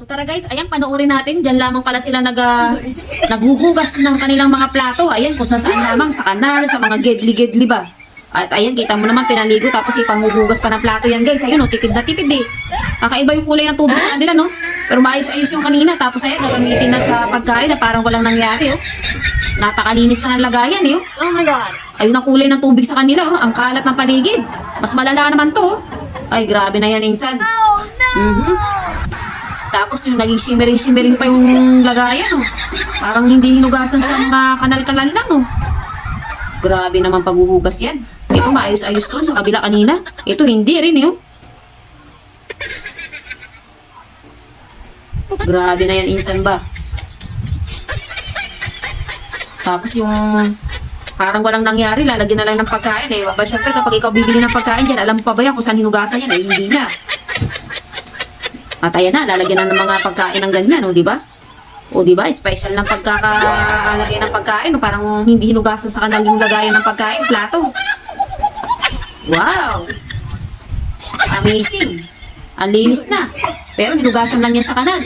So tara guys, ayan, panoorin natin. Diyan lamang pala sila naghuhugas ng kanilang mga plato. Ayan, kung saan lamang, sa kanal, sa mga gedli-gedli ba. At ayan, kita mo naman, pinaligo, tapos ipanghuhugas pa ng plato yan guys. Ayun, tipid na tipid eh. Kakaiba yung kulay ng tubig sa kanila, no? Pero maayos-ayos yung kanina. Tapos ayan, gagamitin na sa pagkain na parang walang nangyari, oh. Napakalinis na ng lagayan, eh, oh. Oh my God. Ayun ang kulay ng tubig sa kanila, oh. Ang kalat ng paligid. Mas malala naman to, oh. Ay, grabe na yan, insan. Tapos yung naging shimmering pa yung lagayan, oh. Parang hindi hinugasan sa mga kanal-kanal lang, oh. Grabe naman paghuhugas yan. Ito maayos-ayos to sa kabila kanina. Ito hindi rin, eh, oh. Grabe na yan, insan ba? Tapos yung parang walang nangyari, lalagyan na lang ng pagkain, eh. Ba, syempre kapag ikaw bibili ng pagkain dyan, alam mo pa ba yan kung saan hinugasan yan? Eh, hindi na. At ayan na, lalagyan na ng mga pagkain ng ganyan, o, di ba? O, di ba? Special ng pagkakalagay ng pagkain, o, parang hindi hinugasan sa kanal yung lagayan ng pagkain, plato. Wow! Amazing! Ang linis na. Pero hinugasan lang yan sa kanal.